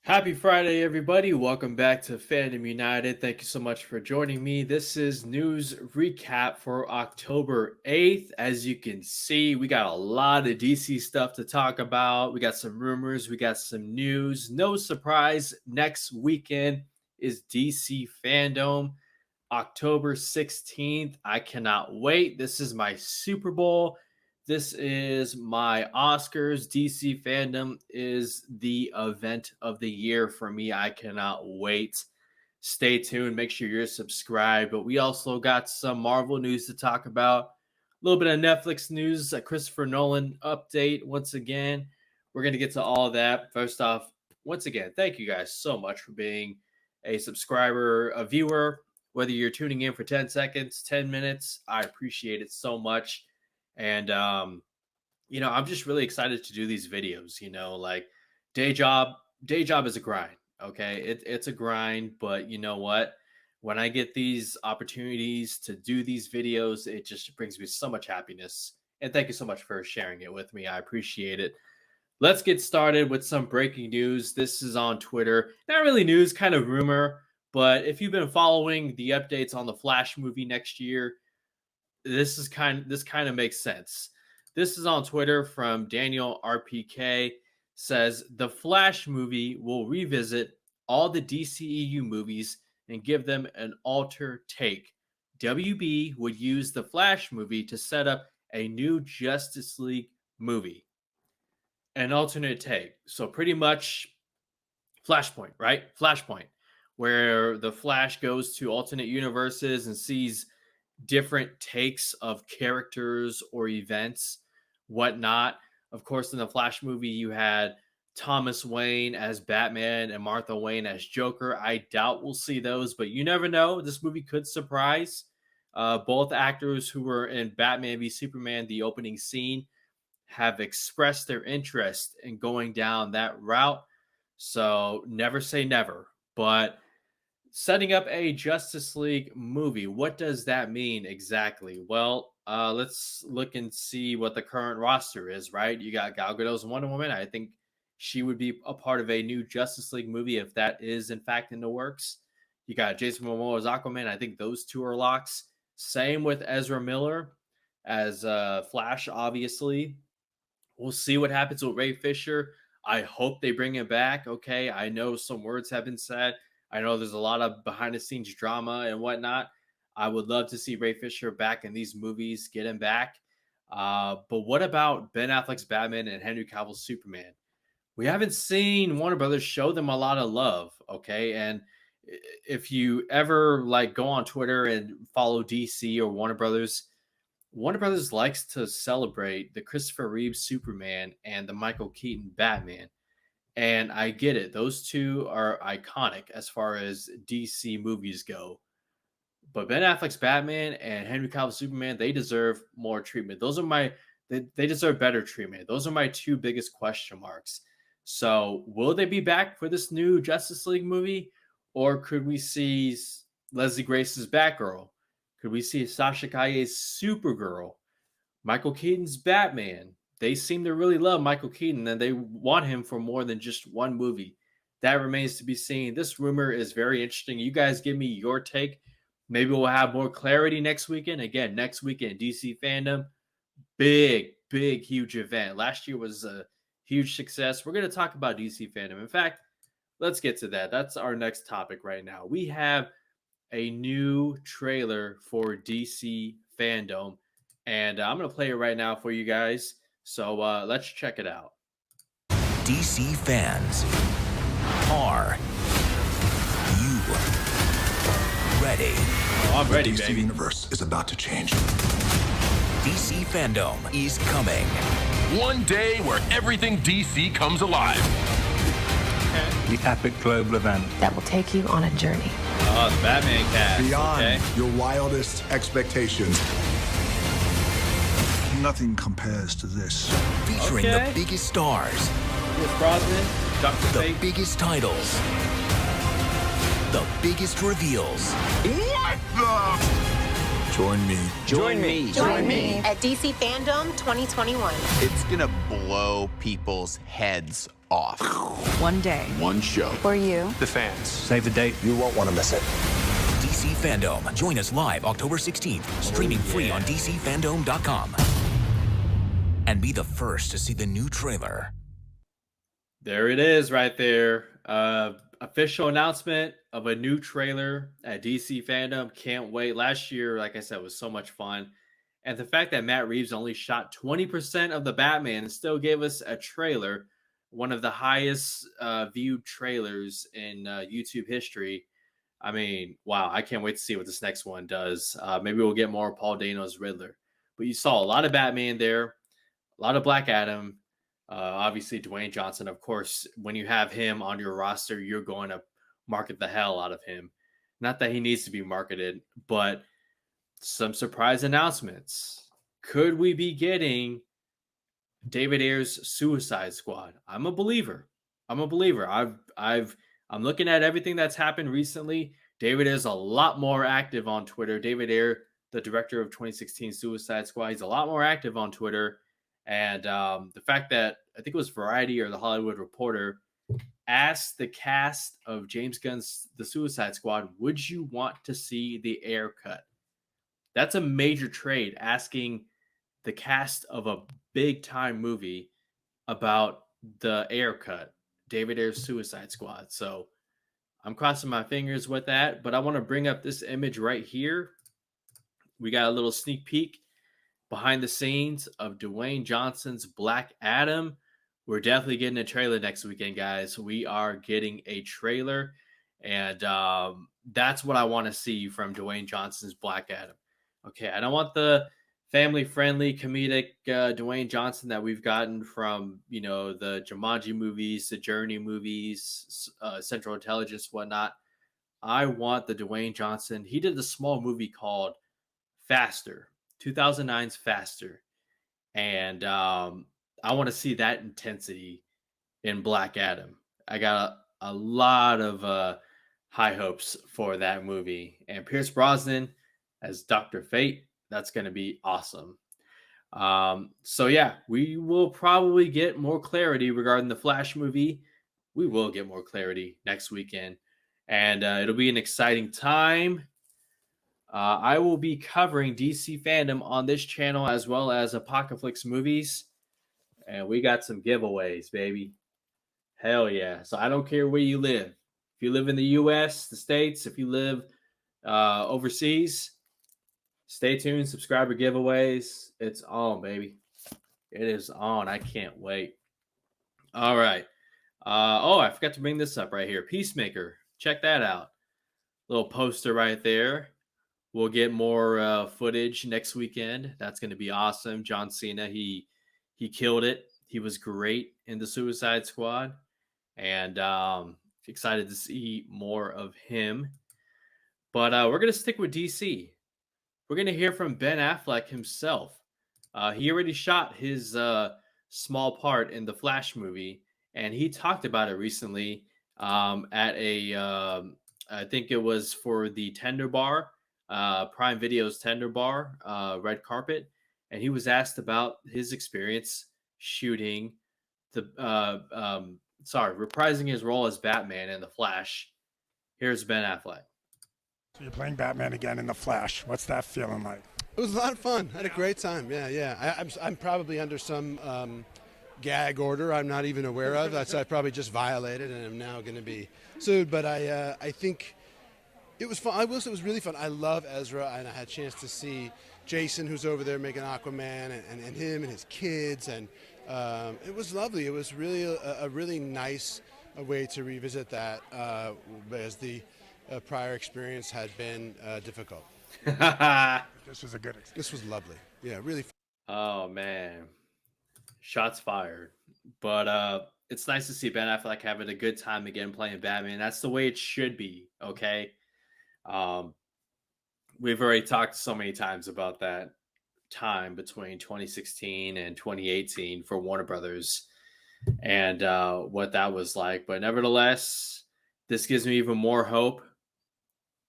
Happy Friday, everybody. Welcome back to Fandom United. Thank you so much for joining me. This is news recap for October 8th. As you can see, we got a lot of DC stuff to talk about. We got some rumors, we got some news. No surprise, next weekend is DC Fandome, October 16th. I cannot wait. This is my Super Bowl. This is my Oscars. DC Fandom is the event of the year for me. I cannot wait. Stay tuned. Make sure you're subscribed. But we also got some Marvel news to talk about. A little bit of Netflix news, a Christopher Nolan update once again. We're going to get to all of that. First off, once again, thank you guys so much for being a subscriber, a viewer, whether you're tuning in for 10 seconds, 10 minutes. I appreciate it so much. And I'm just really excited to do these videos. Like day job, day job is a grind. Okay, it's a grind, but you know what? When I get these opportunities to do these videos, it just brings me so much happiness. And thank you so much for sharing it with me. I appreciate it. Let's get started with some breaking news. This is on Twitter. Not really news, kind of rumor, but if you've been following the updates on the Flash movie next year, this kind of makes sense. This is on Twitter from Daniel RPK. Says the Flash movie will revisit all the DCEU movies and give them an alter take. WB would use the Flash movie to set up a new Justice League movie. An alternate take. So pretty much Flashpoint, right? Flashpoint, where the Flash goes to alternate universes and sees different takes of characters or events, whatnot. Of course, in the Flash movie, you had Thomas Wayne as Batman and Martha Wayne as Joker. I doubt we'll see those, but you never know. This movie could surprise. Both actors who were in Batman v Superman, the opening scene, have expressed their interest in going down that route. So never say never. But setting up a Justice League movie, what does that mean exactly? Well, let's look and see what the current roster is, right? You got Gal Gadot's Wonder Woman. I think she would be a part of a new Justice League movie if that is, in fact, in the works. You got Jason Momoa's Aquaman. I think those two are locks. Same with Ezra Miller as Flash, obviously. We'll see what happens with Ray Fisher. I hope they bring him back, okay? I know some words have been said. I know there's a lot of behind the scenes drama and whatnot. I would love to see Ray Fisher back in these movies, get him back. But what about Ben Affleck's Batman and Henry Cavill's Superman? We haven't seen Warner Brothers show them a lot of love, okay? And if you ever go on Twitter and follow DC or Warner Brothers likes to celebrate the Christopher Reeve Superman and the Michael Keaton Batman. And I get it. Those two are iconic as far as DC movies go. But Ben Affleck's Batman and Henry Cavill's Superman, they deserve more treatment. They deserve better treatment. Those are my two biggest question marks. So will they be back for this new Justice League movie? Or could we see Leslie Grace's Batgirl? Could we see Sasha Calle's Supergirl? Michael Keaton's Batman? They seem to really love Michael Keaton and they want him for more than just one movie. That remains to be seen. This rumor is very interesting. You guys give me your take. Maybe we'll have more clarity next weekend. Again, next weekend, DC Fandom. Big, huge event. Last year was a huge success. We're going to talk about DC Fandom. In fact, let's get to that. That's our next topic right now. We have a new trailer for DC Fandom. And I'm going to play it right now for you guys. So let's check it out. DC fans, are you ready? Oh, I'm ready, The DC baby. universe is about to change. DC Fandome is coming. One day where everything DC comes alive. The epic global event. That will take you on a journey. Oh, the Batman cast. Beyond Okay. your wildest expectations. Nothing compares to this. Featuring Okay. the biggest stars, Pierce Brosnan, Dr. the Fate. biggest titles, the biggest reveals. What the? Join me. Join me. At DC Fandom 2021. It's gonna blow people's heads off. One day. One show. For you. The fans. Save the date. You won't want to miss it. DC Fandome. Join us live October 16th, streaming free on DCFandome.com. And be the first to see the new trailer. There it is right there. Official announcement of a new trailer at DC Fandom. Can't wait. Last year, like I said, was so much fun. And the fact that Matt Reeves only shot 20% of the Batman and still gave us a trailer, one of the highest viewed trailers in YouTube history. I mean, wow, I can't wait to see what this next one does. Maybe we'll get more Paul Dano's Riddler. But you saw a lot of Batman there, a lot of Black Adam, obviously Dwayne Johnson. Of course, when you have him on your roster, you're going to market the hell out of him. Not that he needs to be marketed, but some surprise announcements. Could we be getting David Ayer's Suicide Squad? I'm a believer. I'm looking at everything that's happened recently. David is a lot more active on Twitter. David Ayer, the director of 2016 Suicide Squad, he's a lot more active on Twitter. And the fact that I think it was Variety or the Hollywood Reporter asked the cast of James Gunn's The Suicide Squad, would you want to see the Ayer cut? That's a major trade, asking the cast of a big time movie about the Ayer cut, David Ayer's Suicide Squad. So I'm crossing my fingers with that, but I want to bring up this image right here. We got a little sneak peek behind the scenes of Dwayne Johnson's Black Adam. We're definitely getting a trailer next weekend, guys. We are getting a trailer, and that's what I want to see from Dwayne Johnson's Black Adam. Okay, I don't want the family-friendly comedic Dwayne Johnson that we've gotten from, the Jumanji movies, the Journey movies, Central Intelligence, whatnot. I want the Dwayne Johnson. He did a small movie called Faster, 2009's Faster. And I want to see that intensity in Black Adam. I got a lot of high hopes for that movie. And Pierce Brosnan as Dr. Fate, that's going to be awesome. So yeah, we will probably get more clarity regarding the Flash movie. We will get more clarity next weekend, and it'll be an exciting time. I will be covering DC Fandom on this channel as well as Apocalypse movies, and we got some giveaways, baby. Hell yeah. So I don't care where you live. If you live in the US, the States, if you live overseas, stay tuned. Subscriber giveaways. It's on, baby. It is on. I can't wait. All right. I forgot to bring this up right here. Peacemaker. Check that out. Little poster right there. We'll get more footage next weekend. That's going to be awesome. John Cena, he killed it. He was great in the Suicide Squad. And excited to see more of him. But we're going to stick with DC. We're going to hear from Ben Affleck himself. He already shot his small part in the Flash movie, and he talked about it recently at I think it was for the Tender Bar, Prime Video's Tender Bar, red carpet, and he was asked about his experience shooting reprising his role as Batman in the Flash. Here's Ben Affleck. So you're playing Batman again in The Flash. What's that feeling like? It was a lot of fun. I had a great time. Yeah. I'm probably under some gag order I'm not even aware of. That's I probably just violated and I'm now going to be sued. But I think it was fun. I will say it was really fun. I love Ezra, and I had a chance to see Jason, who's over there making Aquaman, and him and his kids, and it was lovely. It was really a really nice way to revisit that as the prior experience had been difficult. This was a good experience. This was lovely. Yeah, really fun. Oh, man. Shots fired. But it's nice to see Ben Affleck having a good time again playing Batman. That's the way it should be, okay? We've already talked so many times about that time between 2016 and 2018 for Warner Brothers and what that was like. But nevertheless, this gives me even more hope.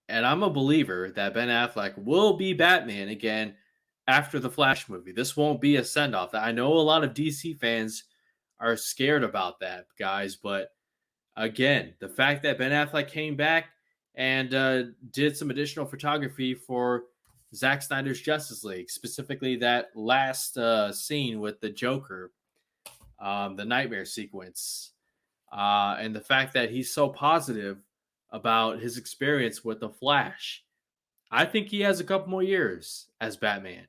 And I'm a believer that Ben Affleck will be Batman again after the Flash movie. This won't be a send-off. I know a lot of DC fans are scared about that, guys. But again, the fact that Ben Affleck came back and did some additional photography for Zack Snyder's Justice League, specifically that last scene with the Joker, the nightmare sequence, and the fact that he's so positive about his experience with the Flash. I think he has a couple more years as Batman.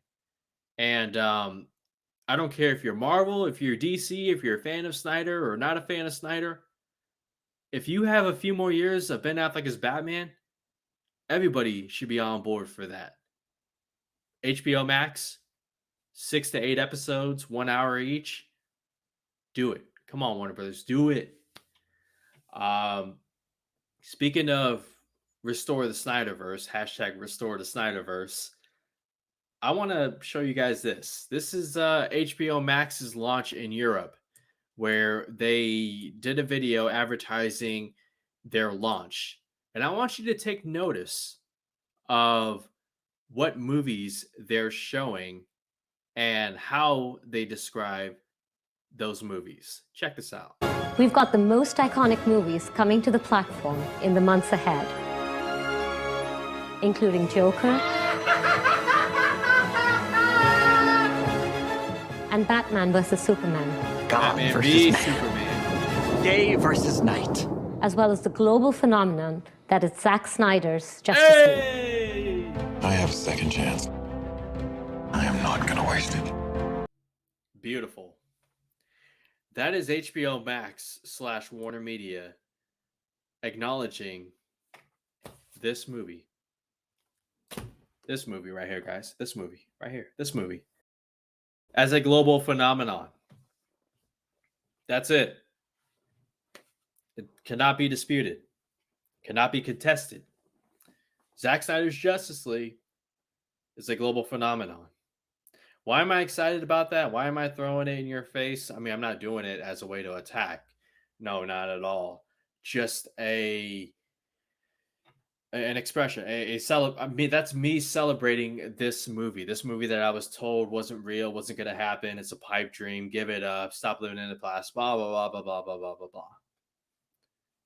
And I don't care if you're Marvel, if you're DC, if you're a fan of Snyder or not a fan of Snyder. If you have a few more years of Ben Affleck as Batman, everybody should be on board for that. HBO Max, 6 to 8 episodes, 1 hour each. Do it. Come on, Warner Brothers, do it. Speaking of restore the Snyderverse, hashtag restore the Snyderverse, I want to show you guys this. This is HBO Max's launch in Europe, where they did a video advertising their launch. And I want you to take notice of what movies they're showing and how they describe those movies. Check this out. We've got the most iconic movies coming to the platform in the months ahead, including Joker and Batman vs. Superman. God Batman versus v man. Superman. Day versus night. As well as the global phenomenon that is Zack Snyder's Justice League. Hey! I have a second chance. I am not going to waste it. Beautiful. That is HBO Max / Warner Media acknowledging this movie. This movie right here, guys. This movie right here. This movie. As a global phenomenon. That's it. It cannot be disputed. Cannot be contested. Zack Snyder's Justice League is a global phenomenon. Why am I excited about that? Why am I throwing it in your face? I mean, I'm not doing it as a way to attack. No, not at all. Just an expression, I mean, that's me celebrating this movie. This movie that I was told wasn't real, wasn't going to happen. It's a pipe dream. Give it up. Stop living in the past. Blah, blah, blah, blah, blah, blah, blah, blah,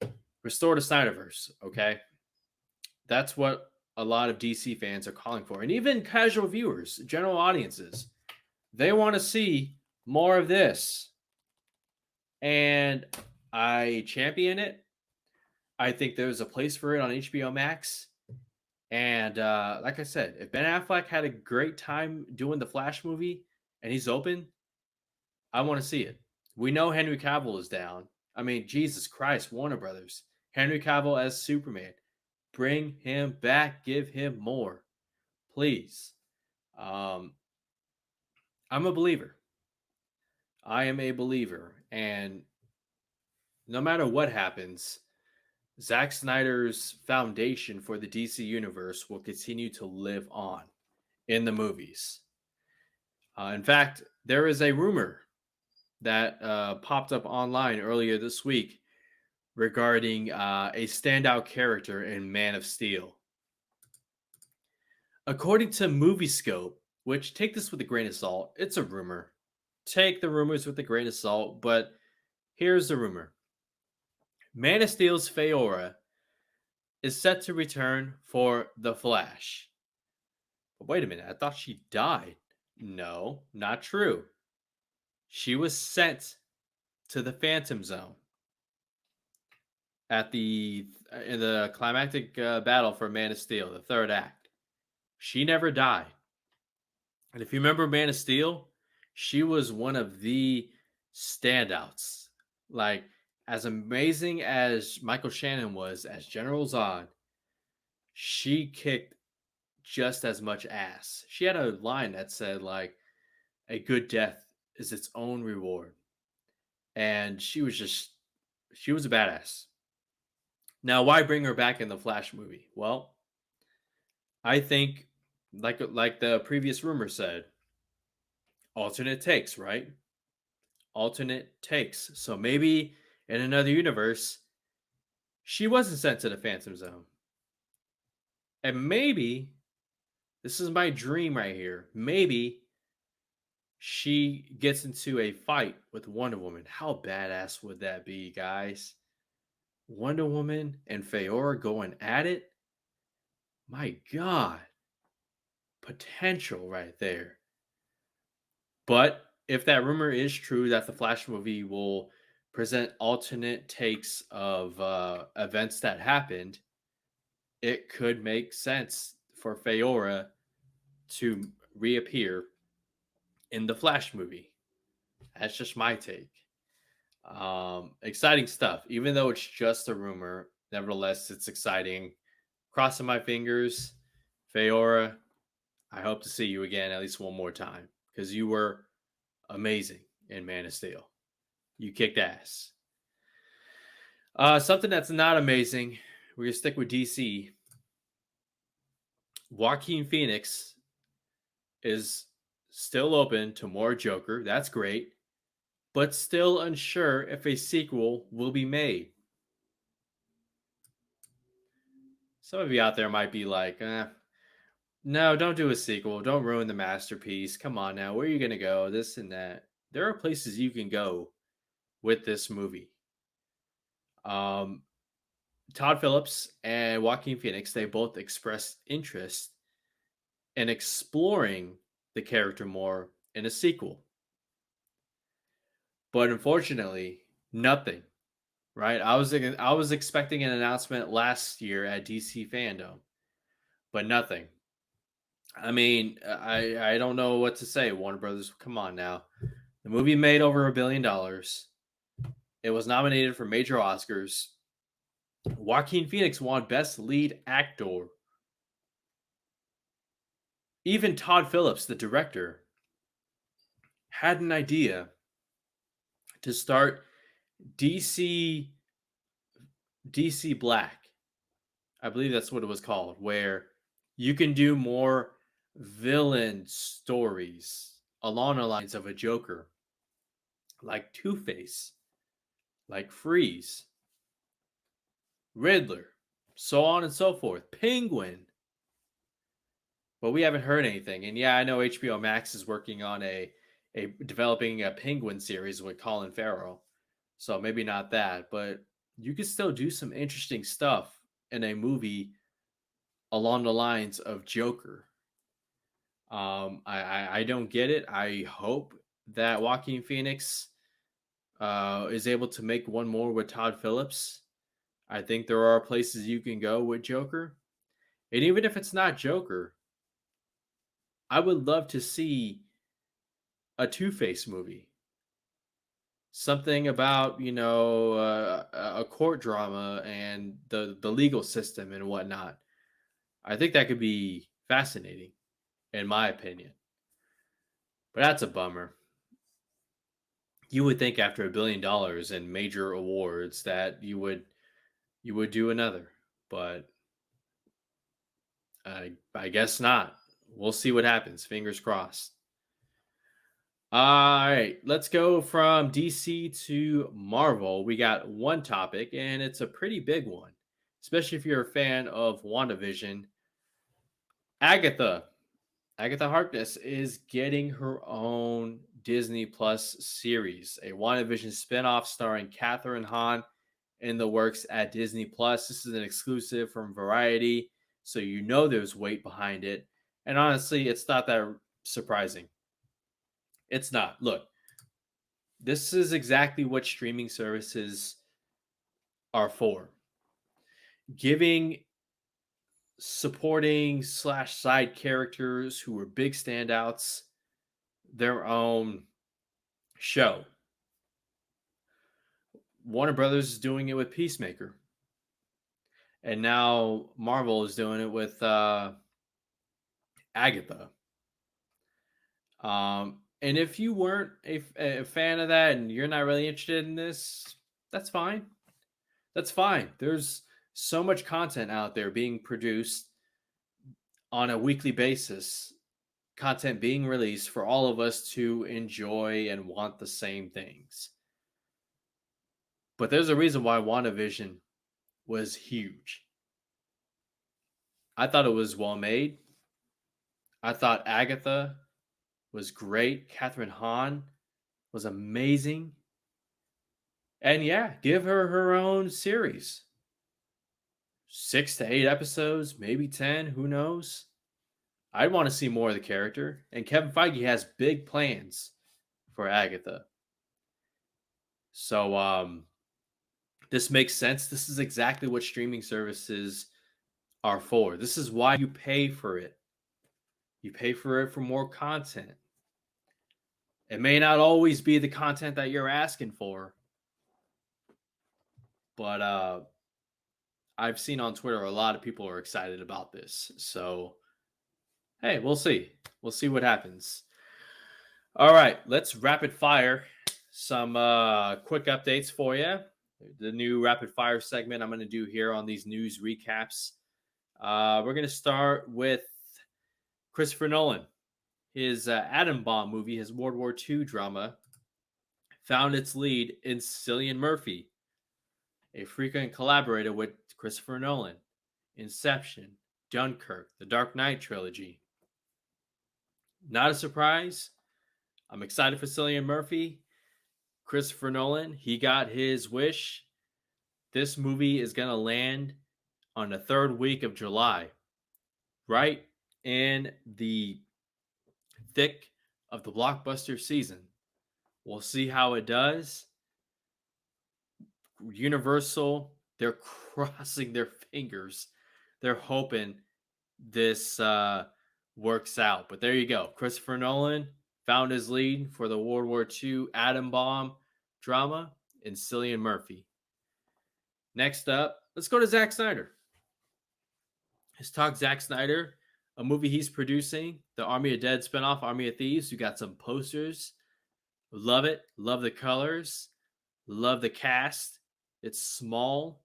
blah. Restore the Snyderverse, okay? That's what a lot of DC fans are calling for. And even casual viewers, general audiences, they want to see more of this. And I champion it. I think there's a place for it on HBO Max. And like I said, if Ben Affleck had a great time doing the Flash movie and he's open, I want to see it. We know Henry Cavill is down. I mean, Jesus Christ, Warner Brothers. Henry Cavill as Superman. Bring him back. Give him more. Please. I'm a believer. I am a believer. And no matter what happens, Zack Snyder's foundation for the DC universe will continue to live on in the movies. In fact, there is a rumor that popped up online earlier this week regarding a standout character in Man of Steel. According to MovieScope, which take this with a grain of salt, it's a rumor. Take the rumors with a grain of salt, but here's the rumor. Man of Steel's Faora is set to return for The Flash. But wait a minute, I thought she died. No, not true. She was sent to the Phantom Zone in the climactic battle for Man of Steel, the third act. She never died. And if you remember Man of Steel, she was one of the standouts. Like, as amazing as Michael Shannon was as General Zod, she kicked just as much ass. She had a line that said, like, a good death is its own reward. And she was a badass. Now, why bring her back in the Flash movie? Well, I think, like the previous rumor said, alternate takes, right? Alternate takes. So maybe in another universe, she wasn't sent to the Phantom Zone. And maybe, this is my dream right here, maybe she gets into a fight with Wonder Woman. How badass would that be, guys? Wonder Woman and Faora going at it? My God. Potential right there. But if that rumor is true that the Flash movie will present alternate takes of events that happened, it could make sense for Faora to reappear in the Flash movie. That's just my take. Exciting stuff. Even though it's just a rumor, nevertheless, it's exciting. Crossing my fingers, Faora. I hope to see you again at least one more time because you were amazing in Man of Steel. You kicked ass. Something that's not amazing. We're gonna stick with DC. Joaquin Phoenix is still open to more Joker. That's great, but still unsure if a sequel will be made. Some of you out there might be like, no, don't do a sequel. Don't ruin the masterpiece. Come on now. Where are you going to go? This and that. There are places you can go with this movie. Todd Phillips and Joaquin Phoenix, they both expressed interest in exploring the character more in a sequel. But unfortunately, nothing. Right? I was expecting an announcement last year at DC Fandome, but nothing. I mean, I don't know what to say. Warner Brothers, come on now. The movie made over $1 billion. It was nominated for major Oscars. Joaquin Phoenix won Best Lead Actor. Even Todd Phillips, the director, had an idea to start DC Black. I believe that's what it was called, where you can do more villain stories along the lines of a Joker, like Two-Face, like Freeze, Riddler, so on and so forth, Penguin. But we haven't heard anything. And yeah, I know HBO Max is working on a developing a Penguin series with Colin Farrell. So maybe not that, but you could still do some interesting stuff in a movie along the lines of Joker. I don't get it. I hope that Joaquin Phoenix is able to make one more with Todd Phillips. I think there are places you can go with Joker. And even if it's not Joker, I would love to see a Two-Face movie. Something about, a court drama and the legal system and whatnot. I think that could be fascinating, in my opinion. But that's a bummer. You would think after $1 billion and major awards that you would do another, but I guess not. We'll see what happens. Fingers crossed. All right, let's go from DC to Marvel. We got one topic, and it's a pretty big one, especially if you're a fan of WandaVision. Agatha Harkness is getting her own Disney Plus series, a WandaVision spinoff starring Catherine Hahn in the works at Disney Plus. This is an exclusive from Variety, so you know there's weight behind it. And honestly, it's not that surprising. It's not. Look, this is exactly what streaming services are for. Giving supporting / side characters who were big standouts their own show. Warner Brothers is doing it with Peacemaker. And now Marvel is doing it with Agatha. And if you weren't a fan of that and you're not really interested in this, that's fine. That's fine. There's so much content out there being produced on a weekly basis, content being released for all of us to enjoy and want the same things. But there's a reason why WandaVision was huge. I thought it was well made. I thought Agatha was great. Catherine Hahn was amazing. And yeah, give her her own series. 6 to 8 episodes, maybe 10, who knows? I'd want to see more of the character. And Kevin Feige has big plans for Agatha. So this makes sense. This is exactly what streaming services are for. This is why you pay for it. You pay for it for more content. It may not always be the content that you're asking for, but I've seen on Twitter a lot of people are excited about this. So, hey, we'll see. We'll see what happens. All right, let's rapid fire some quick updates for you. The new rapid fire segment I'm going to do here on these news recaps. We're going to start with Christopher Nolan. His Atom Bomb movie, his World War II drama, found its lead in Cillian Murphy, a frequent collaborator with Christopher Nolan, Inception, Dunkirk, the Dark Knight trilogy. Not a surprise. I'm excited for Cillian Murphy. Christopher Nolan, he got his wish. This movie is going to land on the 3rd week of July, right in the thick of the blockbuster season. We'll see how it does. Universal, they're crossing their fingers. They're hoping this works out. But there you go. Christopher Nolan found his lead for the World War II atom bomb drama in Cillian Murphy. Next up, let's go to Zack Snyder. Let's talk Zack Snyder, a movie he's producing, the Army of Dead spinoff, Army of Thieves. You got some posters. Love it. Love the colors. Love the cast. It's small.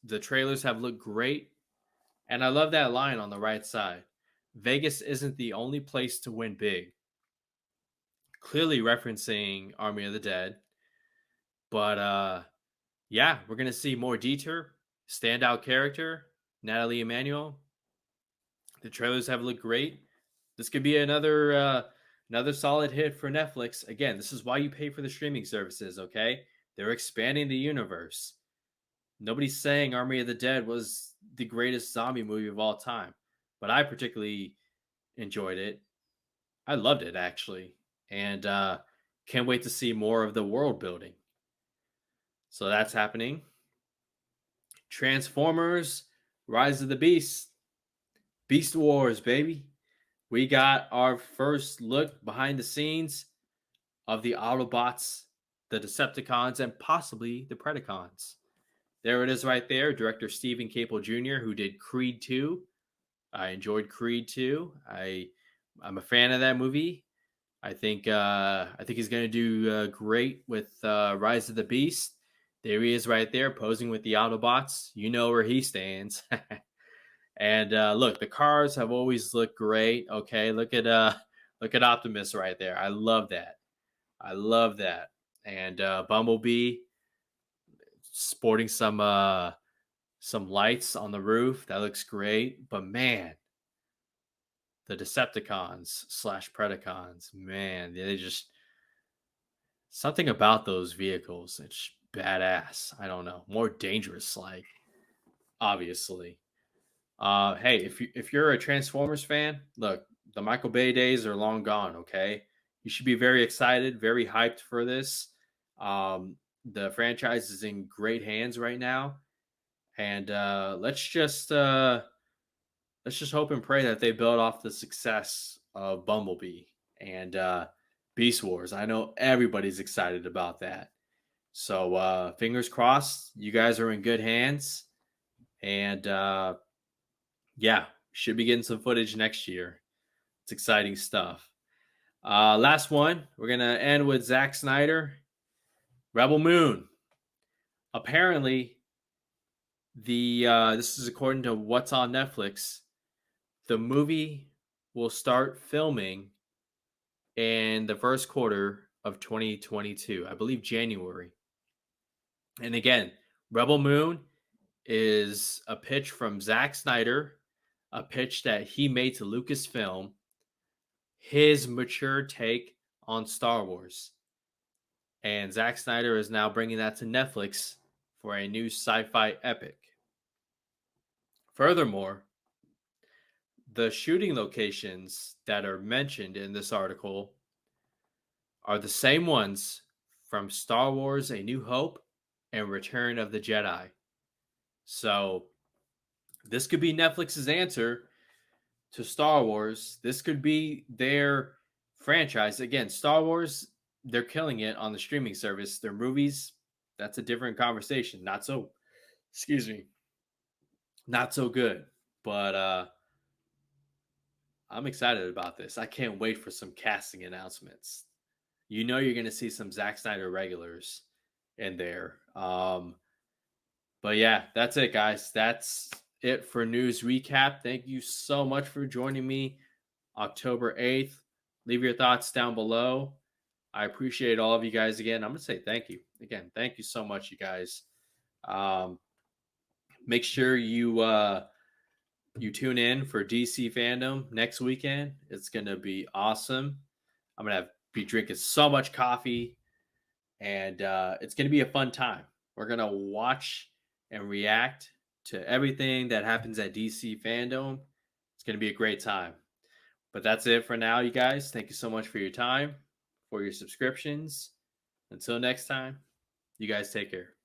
The trailers have looked great. And I love that line on the right side. Vegas isn't the only place to win big. Clearly referencing Army of the Dead. But yeah, we're going to see more Dieter, standout character, Natalie Emmanuel. The trailers have looked great. This could be another solid hit for Netflix. Again, this is why you pay for the streaming services, okay? They're expanding the universe. Nobody's saying Army of the Dead was the greatest zombie movie of all time, but I particularly enjoyed it. I loved it, actually. And can't wait to see more of the world building. So that's happening. Transformers, Rise of the Beast. Beast Wars, baby. We got our first look behind the scenes of the Autobots, the Decepticons, and possibly the Predacons. There it is right there. Director Stephen Caple Jr., who did Creed 2. I enjoyed Creed 2. I'm a fan of that movie. I think he's going to do great with Rise of the Beast. There he is right there, posing with the Autobots. You know where he stands. And look, the cars have always looked great. Okay, look at Optimus right there. I love that. And Bumblebee sporting some lights on the roof. That looks great. But man, the Decepticons / Predacons, man, they just something about those vehicles. It's badass. I don't know, more dangerous, like obviously. Hey, if you're a Transformers fan, look, the Michael Bay days are long gone. Okay, you should be very excited, very hyped for this. The franchise is in great hands right now, and let's just hope and pray that they build off the success of Bumblebee and Beast Wars. I know everybody's excited about that. So fingers crossed, you guys are in good hands, and yeah, should be getting some footage next year. It's exciting stuff. Last one, we're going to end with Zack Snyder. Rebel Moon. Apparently, this is according to what's on Netflix, the movie will start filming in the first quarter of 2022. I believe January. And again, Rebel Moon is a pitch from Zack Snyder, a pitch that he made to Lucasfilm. his mature take on Star Wars. And Zack Snyder is now bringing that to Netflix for a new sci-fi epic. Furthermore, the shooting locations that are mentioned in this article are the same ones from Star Wars A New Hope and Return of the Jedi. So this could be Netflix's answer to Star Wars. This could be their franchise. Again, Star Wars, they're killing it on the streaming service. Their movies, that's a different conversation. Not so, not so good. But I'm excited about this. I can't wait for some casting announcements. You know you're going to see some Zack Snyder regulars in there. But yeah, that's it, guys. That's it for news recap. Thank you so much for joining me October 8th. Leave your thoughts down below. I appreciate all of you guys again. I'm going to say thank you. Again, thank you so much, you guys. Make sure you tune in for DC Fandom next weekend. It's going to be awesome. I'm going to be drinking so much coffee, and it's going to be a fun time. We're going to watch and react to everything that happens at DC Fandom. It's going to be a great time. But that's it for now, you guys. Thank you so much for your time, for your subscriptions. Until next time, you guys take care.